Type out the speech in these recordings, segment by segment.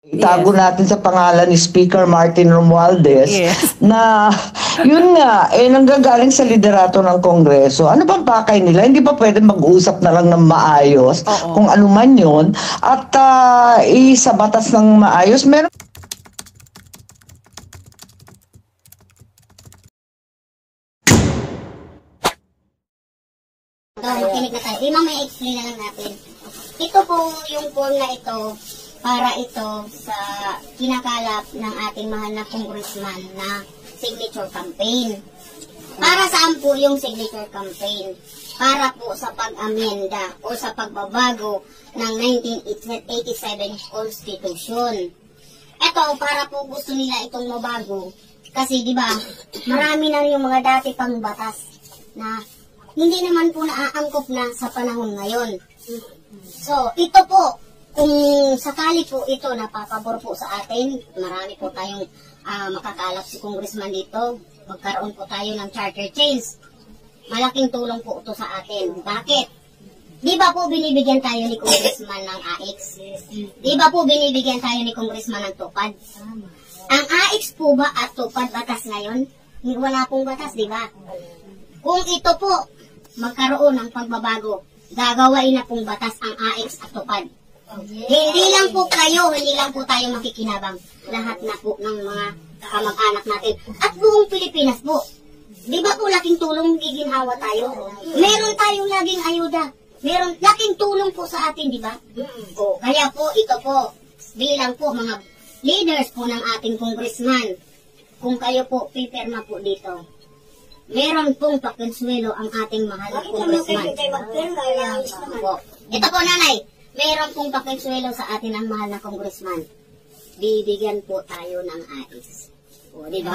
Itago natin sa pangalan ni Speaker Martin Romualdez na yun nga, nanggagaling sa liderato ng Kongreso. Ano bang pakay nila? Hindi ba pwede mag-usap na lang ng maayos kung ano man yun at sa batas ng maayos? Meron makinig na tayo. May explain na lang natin. Ito po yung form na ito para ito sa kinakalap ng ating mahal na congressman na signature campaign. Para saan po yung signature campaign? Para po sa pag-amenda o sa pagbabago ng 1987 Constitution. Ito, para po gusto nila itong mabago. Kasi di ba marami na yung mga dati pang batas na hindi naman po naaangkop na sa panahon ngayon. So, ito po, kung sakali po ito napapabor po sa atin, marami po tayong makakalap si congressman dito, magkaroon po tayo ng charter change. Malaking tulong po ito sa atin. Bakit? Di ba po binibigyan tayo ni congressman ng AX? Di ba po binibigyan tayo ni congressman ng tupad? Ang AX po ba at tupad batas ngayon? Wala pong batas, di ba? Kung ito po, magkaroon ng pagbabago, gagawain na pong batas ang AX at tupad. Hindi lang po kayo, hindi lang po tayo makikinabang. Lahat na po ng mga kamag-anak natin. At buong Pilipinas po. Di ba po laking tulong giginhawa tayo? Meron tayong laging ayuda. Meron laking tulong po sa atin, di ba? Kaya po, ito po, bilang po mga leaders po ng ating congressman, kung kayo po pipirma po dito, meron pong pakonsuelo ang ating mahal na congressman. Ito po, nanay, meron pong pakonsuelo sa atin ang mahal na congressman. Bibigyan po tayo ng AIS. O, diba?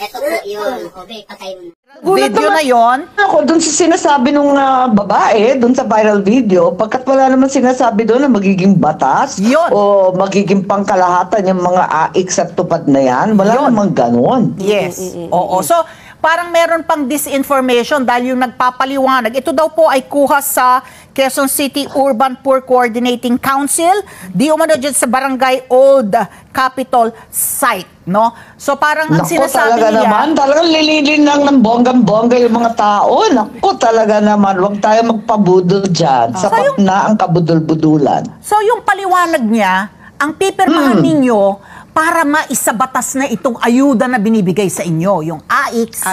Ito po yun. Okay, patay mo na. Video na yon. Ako dun sa sinasabi nung babae, dun sa viral video, pagkat wala naman sinasabi doon na magiging batas o magiging pangkalahatan yung mga AX at tupad na yan, wala namang ganon. Yes. Oo. So, parang meron pang disinformation dahil yung nagpapaliwanag. Ito daw po ay kuha sa Quezon City Urban Poor Coordinating Council, di umano dyan sa Barangay Old Capitol site, no? So parang ang sinasabi talaga niya, naman, talagang lililin lang ng bonggang-bongga yung mga tao. Naku, talaga naman, huwag tayo magpabudol dyan. Sapat na ang kabudol-budulan. So yung paliwanag niya, ang pipirmahan ninyo para maisabatas na itong ayuda na binibigay sa inyo, yung AX.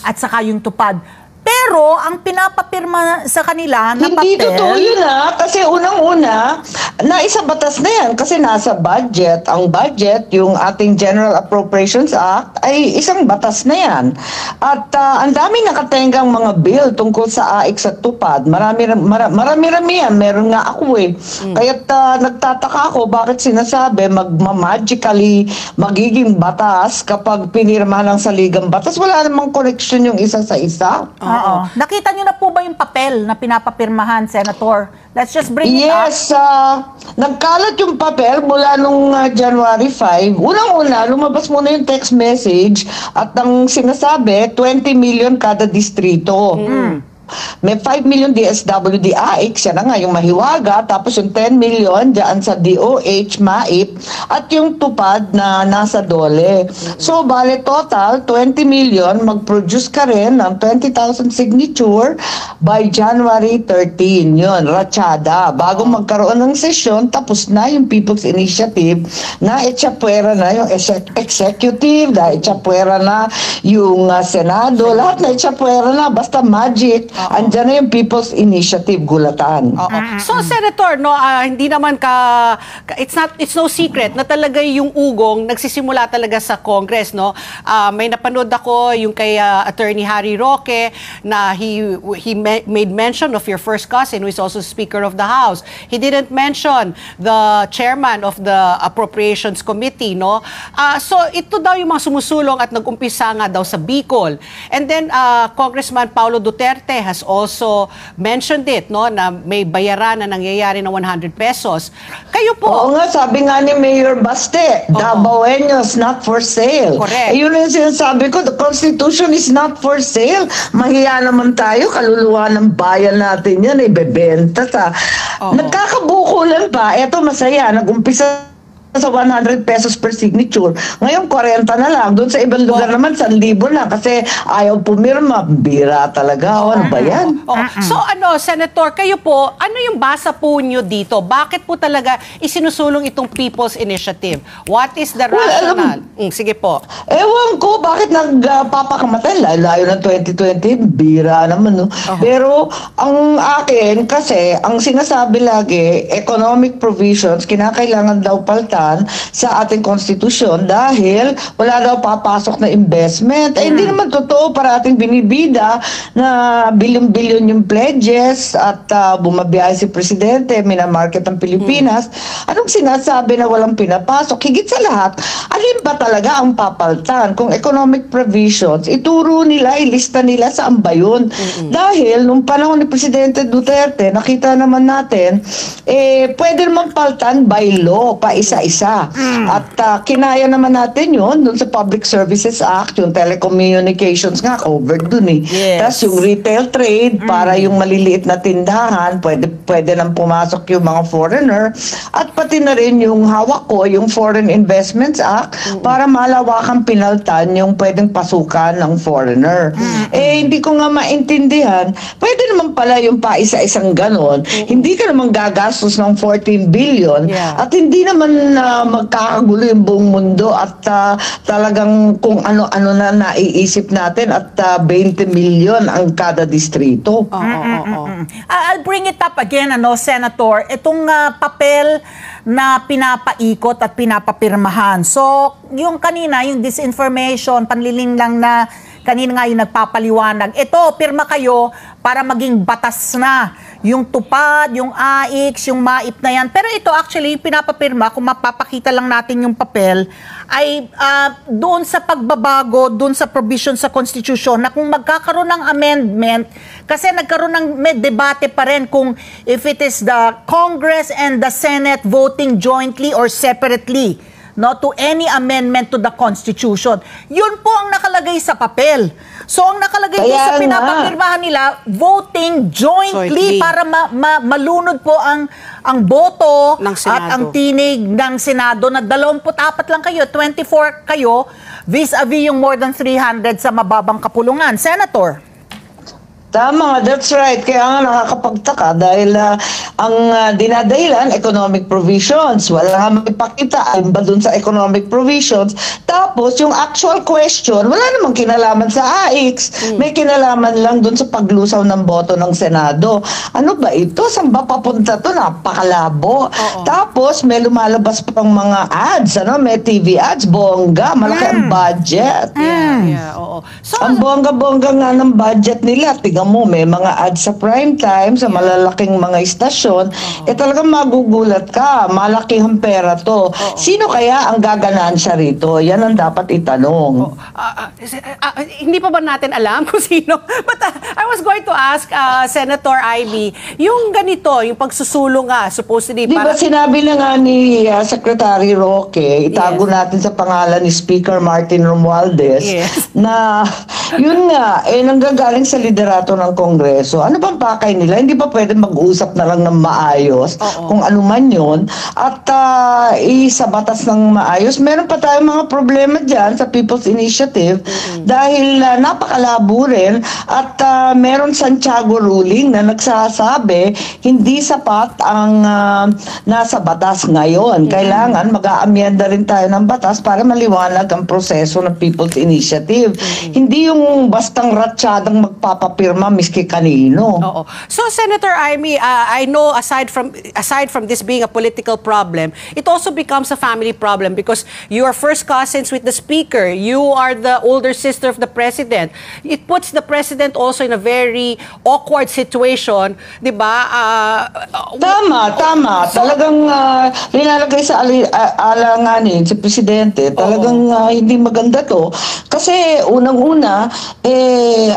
At saka yung tupad. Pero, ang pinapapirma sa kanila na hindi papel... totoo yun kasi unang-una, naisabatas na yan kasi nasa budget. Ang budget, yung ating General Appropriations Act, ay isang batas na yan. At ang daming nakatenggang mga bill tungkol sa AX at tupad. Marami-rami yan. Meron nga ako Kaya't nagtataka ako bakit sinasabi magmamagically magiging batas kapag pinirma ng saligang batas. Wala namang connection yung isa sa isa. Oo. Nakita niyo na po ba yung papel na pinapapirmahan, Senator? Let's just bring it up. Yes, nagkalat yung papel mula nung January 5. Unang-una, lumabas muna yung text message at ang sinasabi, 20 million kada distrito. May 5 million DSWD AX, yan na nga yung mahiwaga, tapos yung 10 million dyan sa DOH, MAIP, at yung tupad na nasa DOLE. So, bale total, 20 million, mag-produce ka rin ng 20,000 signature by January 13. Yun, ratsyada. Bago magkaroon ng sesyon, tapos na yung People's Initiative, na etsapwera na yung executive, na etsapwera na yung Senado, lahat na etsapwera na, basta magic. Andyan na yung People's Initiative, gulatan. So, Senator, no, hindi naman it's no secret na talaga yung ugong nagsisimula talaga sa Congress, no? May napanood ako yung kay Attorney Harry Roque na he made mention of your first cousin who is also Speaker of the House. He didn't mention the chairman of the Appropriations Committee, no? So, ito daw yung mga sumusulong at nag-umpisa nga daw sa Bicol. And then, Congressman Paulo Duterte has also mentioned it, no, na may bayaran na nangyayari na 100 pesos. Kayo po. Oo nga, sabi nga ni Mayor Baste, Dabaweños not for sale. Correct. Yun yung sinasabi ko, the Constitution is not for sale. Mahiya naman tayo, kaluluwa ng bayan natin yan, ibebenta sa... Nagkakabukulan pa, eto masaya, nag-umpisa sa 100 pesos per signature. Ngayon, 40 na lang. Doon sa ibang lugar naman, 1,000 na kasi ayaw pumirma. Bira talaga. Ano ba yan? So Senator, kayo po, ano yung basa po nyo dito? Bakit po talaga isinusulong itong People's Initiative? What is the rationale? Sige po. Ewan ko, bakit nagpapakamatay? Layo ng 2020, bira naman, no? Pero, ang akin, kasi, ang sinasabi lagi, economic provisions, kinakailangan daw palta sa ating konstitusyon dahil wala daw papasok na investment. Hindi naman totoo, para ating binibida na bilyon-bilyon yung pledges at bumabiyahe si Presidente, minamarket ang Pilipinas. Anong sinasabi na walang pinapasok? Higit sa lahat, alin ba talaga ang papaltan? Kung economic provisions, ituro nila, ilista nila saan ba yun? Dahil nung panahon ni Presidente Duterte, nakita naman natin, pwede naman paltan by law, pa isa-isa. At kinaya naman natin yun dun sa Public Services Act, yung telecommunications nga covered dun eh. Yes. Tapos yung retail trade, para yung maliliit na tindahan, pwede nang pumasok yung mga foreigner. At pati na rin yung hawak ko, yung Foreign Investments Act, para malawakang pinaltan yung pwedeng pasukan ng foreigner. Hindi ko nga maintindihan, pwede naman pala yung pa isa-isang ganon. Hindi ka naman gagastos ng 14 billion at hindi naman magkakagulo yung buong mundo at talagang kung ano-ano na naiisip natin at 20 million ang kada distrito. I'll bring it up again, Senator, itong papel na pinapaikot at pinapapirmahan. So, yung kanina, yung disinformation, panliling lang na kanina nga yung nagpapaliwanag. Ito, pirma kayo para maging batas na. Yung tupad, yung AIX, yung MAIP na yan. Pero ito actually, pinapapirma, kung mapapakita lang natin yung papel, ay doon sa pagbabago, doon sa provision sa Constitution, na kung magkakaroon ng amendment, kasi nagkaroon ng may debate pa rin kung if it is the Congress and the Senate voting jointly or separately, no, to any amendment to the Constitution. Yun po ang nakalagay sa papel. So, ang nakalagay po sa pinapapirmahan nila, voting jointly para malunod po ang boto at ang tinig ng Senado na 24 lang kayo, 24 kayo, vis-a-vis yung more than 300 sa mababang kapulungan. Senator? Tama, that's right. Kaya nga nakakapagtaka dahil ang dinadahilan, economic provisions. Wala nga maipakita ba dun sa economic provisions. Tapos, yung actual question, wala namang kinalaman sa AIX. May kinalaman lang dun sa paglusaw ng boto ng Senado. Ano ba ito? Saan ba papunta to? Napakalabo. Tapos, may lumalabas pang mga ads. May TV ads, bongga. Malaki ang budget. So, ang bongga-bongga nga ng budget nila. Mo, may mga ads sa prime time, sa malalaking mga istasyon, talagang magugulat ka. Malakihang pera to. Sino kaya ang gaganansya rito? Yan ang dapat itanong. Hindi pa ba natin alam kung sino? But I was going to ask Senator Ivy, yung ganito, yung pagsusulong nga, supposedly... Di ba sinabi na nga ni Secretary Roque, itago natin sa pangalan ni Speaker Martin Romualdez, na yun nga, nanggagaling sa liderato ng Kongreso. Ano bang pakay nila? Hindi ba pwede mag-usap na lang ng maayos kung ano man yun at sa batas ng maayos? Meron pa tayong mga problema dyan sa People's Initiative dahil napakalabo rin at meron Santiago ruling na nagsasabi hindi sapat ang nasa batas ngayon. Kailangan mag-aamyenda rin tayo ng batas para maliwanag ang proseso ng People's Initiative. Hindi yung bastang ratsyadang magpapapirma miski kanino. So Senator Amy, I know aside from this being a political problem, it also becomes a family problem because you are first cousins with the Speaker. You are the older sister of the President. It puts the President also in a very awkward situation, 'di ba? Tama. Talagang linalagay sa alanganin si Presidente. Talagang hindi maganda 'to. Kasi unang-una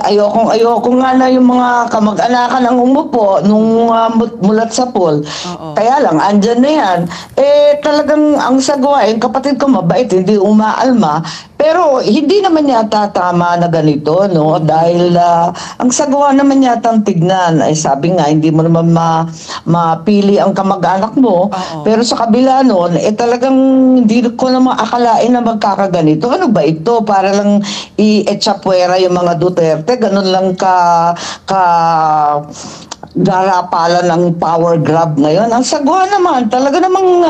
ayoko nga sana yung mga kamag-anakan ang umupo nung mulat sa pool. Kaya lang, andyan na yan. Talagang ang sagwa, yung kapatid ko mabait, hindi umaalma. Pero hindi naman yata tama na ganito, no? Dahil ang sagwa naman yata ang tignan. Sabi nga, hindi mo naman mapili ang kamag-anak mo. Pero sa kabila nun, talagang hindi ko naman akalain na magkakaganito. Ano ba ito? Para lang i-echapwera yung mga Duterte. Ganun lang garapalan ng power grab ngayon. Ang sagwa naman, talaga namang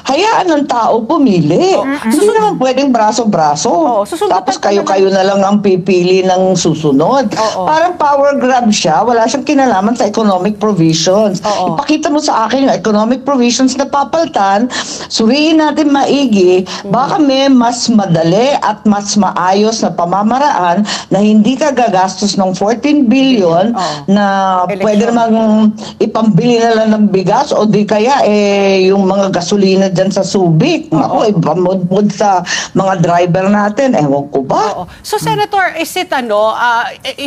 hayaan ng tao pumili. Hindi naman pwedeng braso-braso. Tapos kayo-kayo na lang ang pipili ng susunod. Parang power grab siya, wala siyang kinalaman sa economic provisions. Ipakita mo sa akin yung economic provisions na papaltan, suriin natin maigi, baka may mas madali at mas maayos na pamamaraan na hindi ka gagastos ng 14 billion na pwede ipambili na lang ng bigas o di kaya yung mga gasolina dyan sa Subic. Ako, ipamudmud sa mga driver natin. Ewan ko ba? So, Senator, is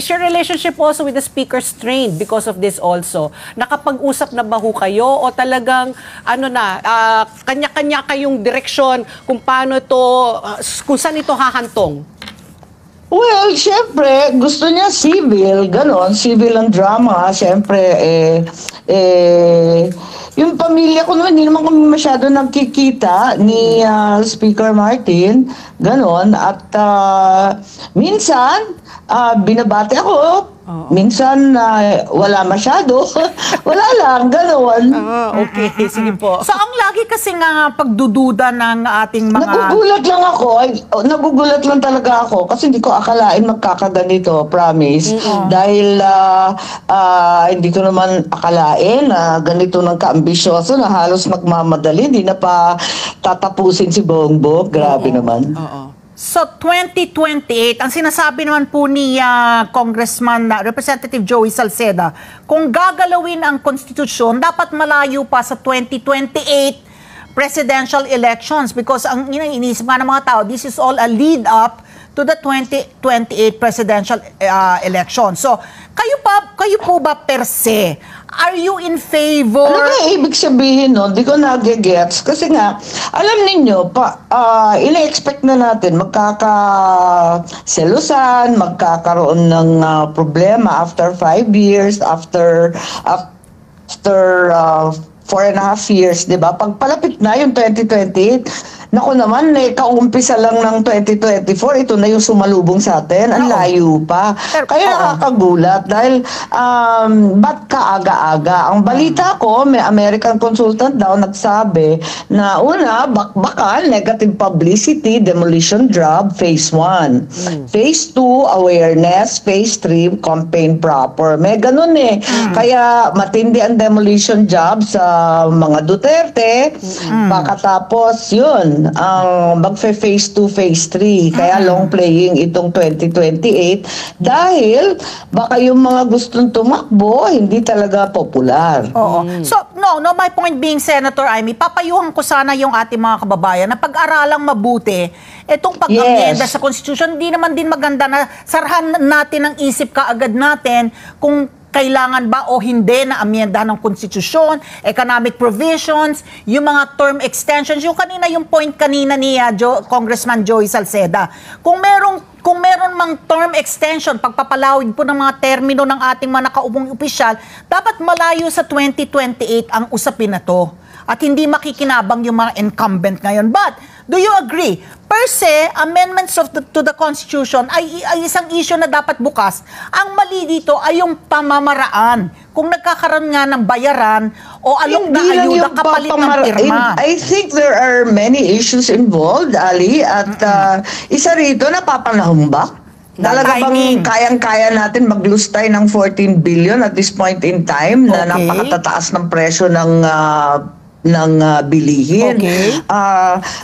your relationship also with the Speaker strained because of this also? Nakapag-usap na ba ho kayo o talagang kanya-kanya kayong direksyon kung paano kung saan ito hahantong? Well, syempre, gusto niya civil, ganon, civil ang drama. Syempre, yung pamilya ko naman, hindi naman kami masyado nagkikita ni Speaker Martin, ganon. At minsan, binabati ako. Minsan, wala masyado. Wala lang, gano'n. Okay, sige po. So, ang lagi kasi nga pagdududa ng ating mga... Nagugulat lang talaga ako kasi hindi ko akalain magkakaganito, promise. Dahil hindi ko naman akalain na ganito ng kaambisyoso na halos magmamadali, hindi na pa tatapusin si Bongbong. Grabe naman. So, 2028, ang sinasabi naman po ni Congressman Representative Joey Salceda, kung gagalawin ang konstitusyon, dapat malayo pa sa 2028 presidential elections because ang iniisip nga ng mga tao, this is all a lead up to the 2028 presidential election. So, kayo po ba per se, are you in favor? Ano ba ibig sabihin no? Di ko nagigets. Kasi nga, alam ninyo, ina-expect na natin magkakaselusan, magkakaroon ng problema after 5 years, after 4.5 years, di ba? Pagpalapit na yung 2028, naku naman, kaumpisa lang ng 2024, ito na yung sumalubong sa atin. Ang layo pa. Kaya nakakagulat dahil ba't kaaga-aga? Ang balita ko, may American consultant daw nagsabi na una, bakbakan, negative publicity, demolition job, phase 1. Phase 2, awareness. Phase 3, campaign proper. May ganun Kaya matindi ang demolition job sa mga Duterte. Pagkatapos yun, ang magfe-phase 2, phase 3. Kaya long playing itong 2028 dahil baka yung mga gustong tumakbo hindi talaga popular. So, my point being, Senator Amy, papayuhan ko sana yung ating mga kababayan na pag-aralang mabuti itong pag-amyenda sa Constitution. Hindi naman din maganda na sarhan natin ang isip kaagad natin kung kailangan ba o hindi na amyenda ng konstitusyon, economic provisions, yung mga term extensions, yung point kanina ni Congressman Joey Salceda. Kung meron mang term extension, pagpapalawig po ng mga termino ng ating mga nakaupong opisyal, dapat malayo sa 2028 ang usapin na to. At hindi makikinabang yung mga incumbent ngayon. But, do you agree? Per se, amendments to the Constitution ay isang issue na dapat bukas. Ang mali dito ay yung pamamaraan. Kung nagkakaroon nga ng bayaran o alok na ayuda kapalit ng pirma. I think there are many issues involved, Ali. At isa rito, napapanahon ba? Talaga bang kayang-kaya natin maglustay ng 14 billion at this point in time na napakatataas ng presyo ng bilihin.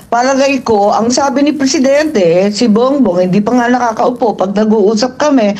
Palagay ko, ang sabi ni Presidente, si Bongbong, hindi pa nga nakakaupo. Pag nag-uusap kami,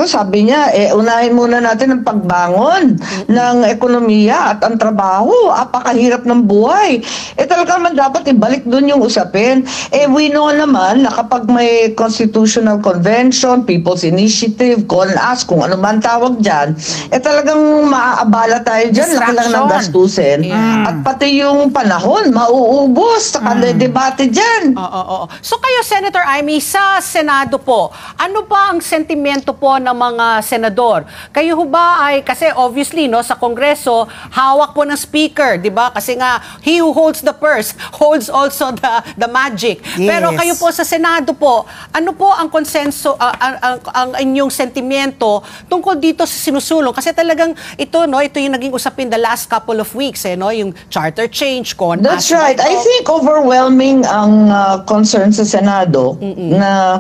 sabi niya, unahin muna natin ang pagbangon ng ekonomiya at ang trabaho. Apakahirap ng buhay. Talaga talaga naman dapat ibalik dun yung usapin. We know naman na kapag may constitutional convention, people's initiative, call us, kung ano man tawag dyan, talagang maaabala tayo dyan, laki lang ng gastusin. At pati yung panahon, mauubos sa debate dyan. Oo. So kayo, Senator Amy, sa Senado po, ano ba ang sentimento po ng mga senador? Kayo ba ay, kasi obviously, no, sa Kongreso, hawak po ng speaker, di ba? Kasi nga, he who holds the purse holds also the magic. Yes. Pero kayo po sa Senado po, ano po ang konsenso, ang inyong sentimento tungkol dito sa sinusulong? Kasi talagang ito, no, ito yung naging usapin the last couple of weeks, no, yung charter change, That's right. I think overwhelming ang concern sa Senado na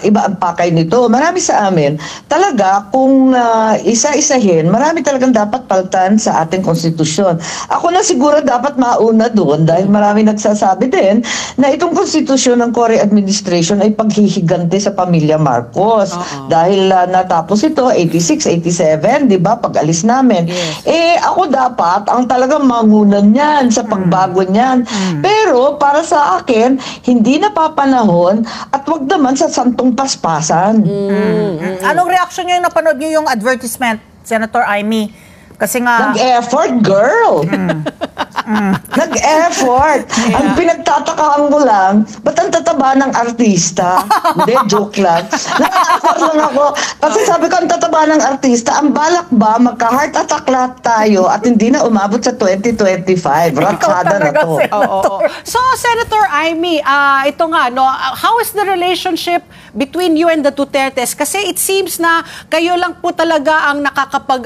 iba ang pakay nito. Marami sa amin, talaga kung isa-isahin, marami talagang dapat paltan sa ating konstitusyon. Ako na siguro dapat mauna doon dahil marami nagsasabi din na itong konstitusyon ng Cory administration ay paghihigante sa pamilya Marcos. Dahil natapos ito, 86, 87, di ba, pag-alis namin. Ako dapat ang talagang mangunan niyan sa pagbago niyan. Pero para sa akin, hindi napapanahon at wag naman sa santong paspasan. Anong reaction niyo yung napanood niyo yung advertisement, Senator Amy? Kasi nga... Nag-effort, girl! Nag-effort! Ang pinagtatakaan ko lang, ba't ang tataba ng artista? Hindi, joke lang. Nag-effort lang ako. Kasi sabi ko, ang tataba ng artista, ang balak ba, magka-heart attack lahat tayo at hindi na umabot sa 2025. Ratsada na to. So, Senator Amy, ito nga, no, how is the relationship between you and the Dutertes? Kasi it seems na kayo lang po talaga ang nakakapag,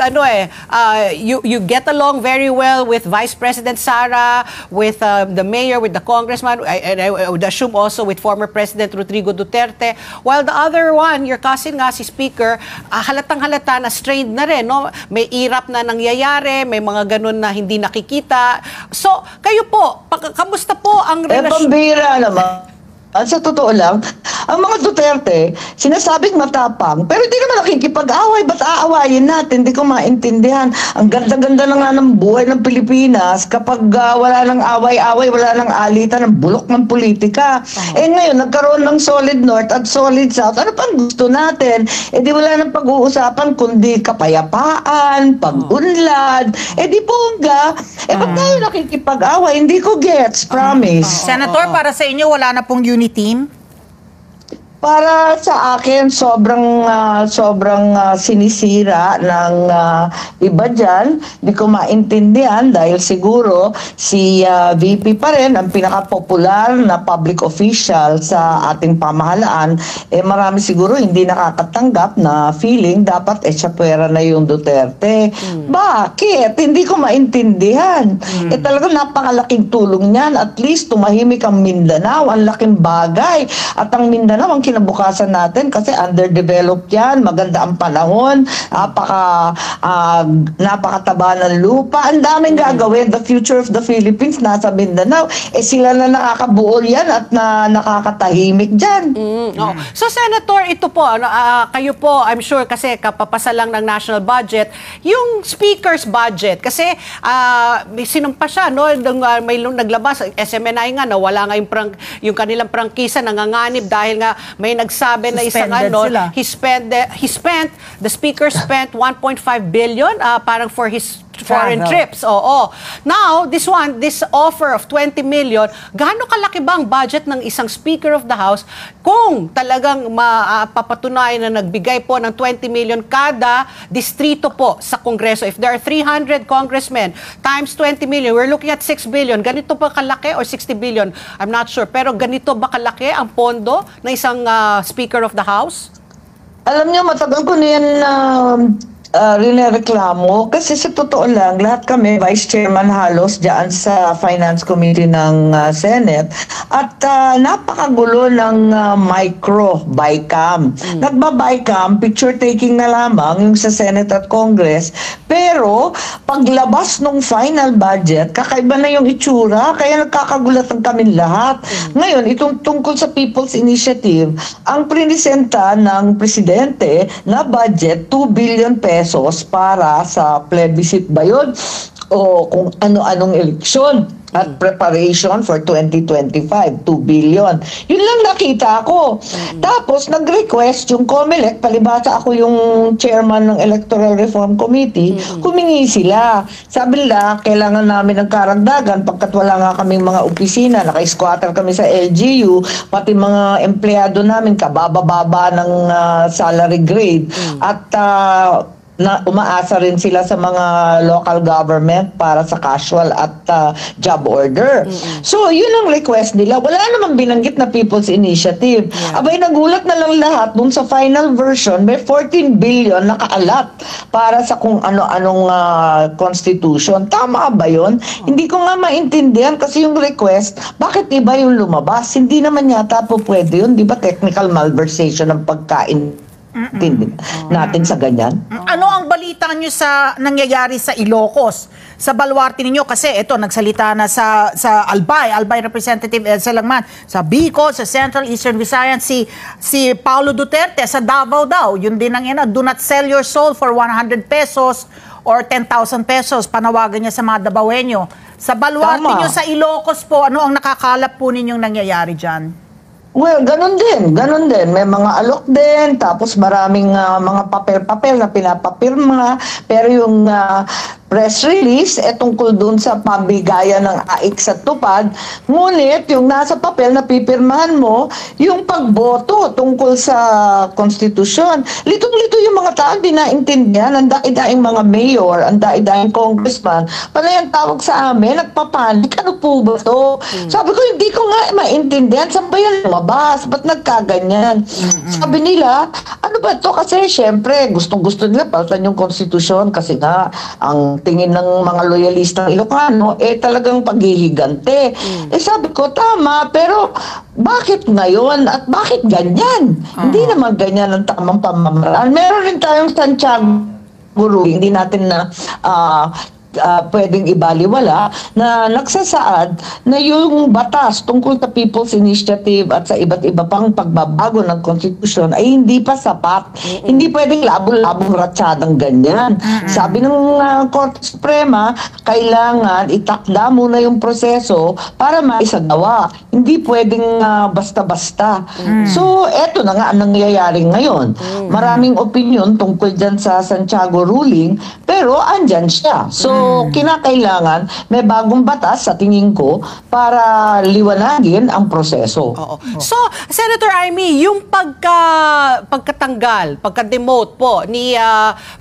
you get along very well with Vice President Sara, with the mayor, with the congressman, and I would assume also with former President Rodrigo Duterte. While the other one, your cousin nga, si Speaker, halatang-halata na strained na rin, no? May irap na nangyayari, may mga ganun na hindi nakikita. So, kayo po, kamusta po ang relasyon? Pambira naman. Sa totoo lang, ang mga Duterte, sinasabing matapang, pero hindi naman nakikipag-away. Ba't aawayin natin? Hindi ko maintindihan. Ang ganda-ganda na nga ng buhay ng Pilipinas kapag wala nang away-away, wala nang alitan, ng bulok ng politika. Ngayon, nagkaroon ng solid North at solid South. Ano pang gusto natin? Di wala nang pag-uusapan kundi kapayapaan, pag-unlad. Di bongga. Ba't tayo nakikipag-away? Hindi ko gets, promise. Senator, para sa inyo, wala na pong unity team? Para sa akin, sobrang sinisira ng iba dyan. Di ko maintindihan dahil siguro si VP pa rin ang pinaka-popular na public official sa ating pamahalaan. Marami siguro hindi nakakatanggap na feeling dapat siya na yung Duterte. Bakit? Hindi ko maintindihan. Talagang napakalaking tulong niyan. At least tumahimik ang Mindanao. Ang laking bagay. At ang Mindanao, ang kinabukasan natin kasi underdeveloped yan, maganda ang panahon, napakataba ng lupa, ang daming gagawin. The future of the Philippines nasa Mindanao. Sila na nakakabuo yan at nakakatahimik dyan. So, Senator, ito po, kayo po, I'm sure, kasi kapapasa lang ng national budget, yung speaker's budget, kasi sinumpa siya, no? May naglabas, SMNI nga, wala nga yung kanilang prangkisa, nanganganib dahil nga may nagsabi na isang the speaker spent 1.5 billion parang for his foreign trips. Now, this offer of 20 million, gaano kalaki ba ang budget ng isang Speaker of the House kung talagang mapapatunayan na nagbigay po ng 20 million kada distrito po sa Kongreso? If there are 300 congressmen times 20 million, we're looking at 6 billion. Ganito ba kalaki or 60 billion? I'm not sure. Pero ganito ba kalaki ang pondo ng isang Speaker of the House? Alam niyo, matagal ko na yan rinereklamo kasi sa totoo lang, lahat kami, Vice Chairman halos dyan sa Finance Committee ng Senate at napakagulo ng micro-BICAM. Nagba-BICAM, picture taking na lamang yung sa Senate at Congress, pero paglabas ng final budget, kakaiba na yung itsura, kaya nagkakagulatan kami lahat. Ngayon, itong tungkol sa People's Initiative, ang prinisenta ng Presidente na budget, 2 billion pesos para sa plebiscite ba yun? O kung ano-anong eleksyon. at preparation for 2025, 2 billion. Yun lang nakita ko. Tapos, nag-request yung COMELEC, palibasa ako yung chairman ng Electoral Reform Committee, humingi sila. Sabi nila, kailangan namin ng karagdagan pagkat wala nga kaming mga opisina, naka-squatter kami sa LGU, pati mga empleyado namin, kabababa ng salary grade. At na umaasa rin sila sa mga local government para sa casual at job order. So, yun ang request nila. Wala namang binanggit na People's Initiative. Abay, nagulat na lang lahat dun sa final version, may 14 billion nakaalat para sa kung ano-anong constitution. Tama ba yun? Hindi ko nga maintindihan kasi yung request, bakit iba yung lumabas? Hindi naman yata po pwede yun. Di ba technical malversation ng pagkain natin sa ganyan? Ano ang balita nyo sa nangyayari sa Ilocos? Sa baluarte ninyo kasi ito nagsalita na sa Albay Representative Elsa Langman, sa Bicol, sa Central Eastern Visayas si Paulo Duterte sa Davao daw. Yun din ang do not sell your soul for 100 pesos or 10,000 pesos, panawagan niya sa mga Davaoenyo. Sa baluarte nyo sa Ilocos po, ano ang nakakalap po ninyong nangyayari diyan? Well, ganun din. May mga alok din, tapos maraming mga papel-papel na pinapapirma, pero yung press release, tungkol dun sa pabigayan ng AIC sa tupad, ngunit yung nasa papel na pipirmahan mo, yung pagboto tungkol sa konstitusyon. Litong-lito yung mga tao, di naintindihan, ang daing mga mayor, ang daing congressman, pala yung tawag sa amin, nagpapanik, ano po ba to? Sabi ko, hindi ko nga maintindihan, saan ba yan lumabas? Ba't nagkaganyan? Sabi nila, ano ba to? Kasi syempre, gustong-gusto nila palitan yung konstitusyon kasi nga, ang tingin ng mga loyalista ng Ilocano, talagang paghihigante. Sabi ko, tama, pero bakit ngayon at bakit ganyan? Hindi naman ganyan ang tamang pamamaraan. Meron rin tayong Santiago Ruling, hindi natin na pwedeng ibaliwala na nagsasaad na yung batas tungkol sa People's Initiative at sa iba't iba pang pagbabago ng konstitusyon ay hindi pa sapat. Hindi pwedeng labong-labong ratsadang ganyan. Sabi ng Korte Suprema, kailangan itakda muna yung proseso para maisagawa. Hindi pwedeng basta-basta. So, eto na nga ang nangyayari ngayon. Maraming opinion tungkol dyan sa Santiago Ruling, pero andyan siya. So, kinakailangan may bagong batas sa tingin ko para liwanagin ang proseso. So, Senator Amy, yung pagka-demote po ni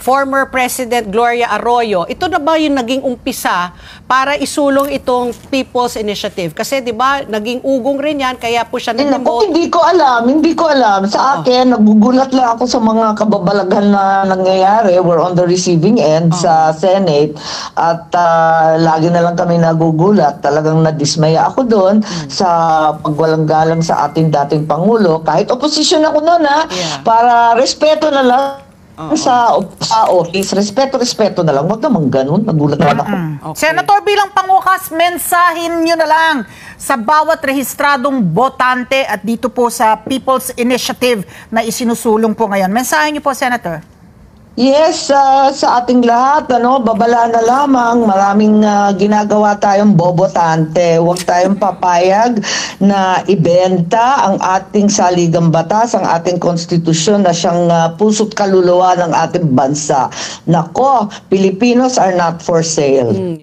former President Gloria Arroyo, ito na ba yung naging umpisa para isulong itong People's Initiative? Kasi 'di ba, naging ugong rin yan kaya po siya na-demote. Hindi ko alam. Sa akin, nagugulat lang ako sa mga kababalaghan na nangyayari. We're on the receiving end sa Senate. At lagi na lang kami nagugulat. Talagang nadismaya ako doon sa pagwalang galang sa ating dating Pangulo. Kahit oposisyon ako noon, para respeto na lang sa office. Respeto na lang. Huwag naman ganun. Nagulat na ako. Senator, bilang pangukas, mensahin nyo na lang sa bawat rehistradong botante at dito po sa People's Initiative na isinusulong po ngayon. Mensahin nyo po, Senator. Yes, sa ating lahat, babala na lamang. Maraming ginagawa tayong bobotante. Huwag tayong papayag na ibenta ang ating saligang batas, ang ating konstitusyon na siyang puso't kaluluwa ng ating bansa. Nako, Filipinos are not for sale.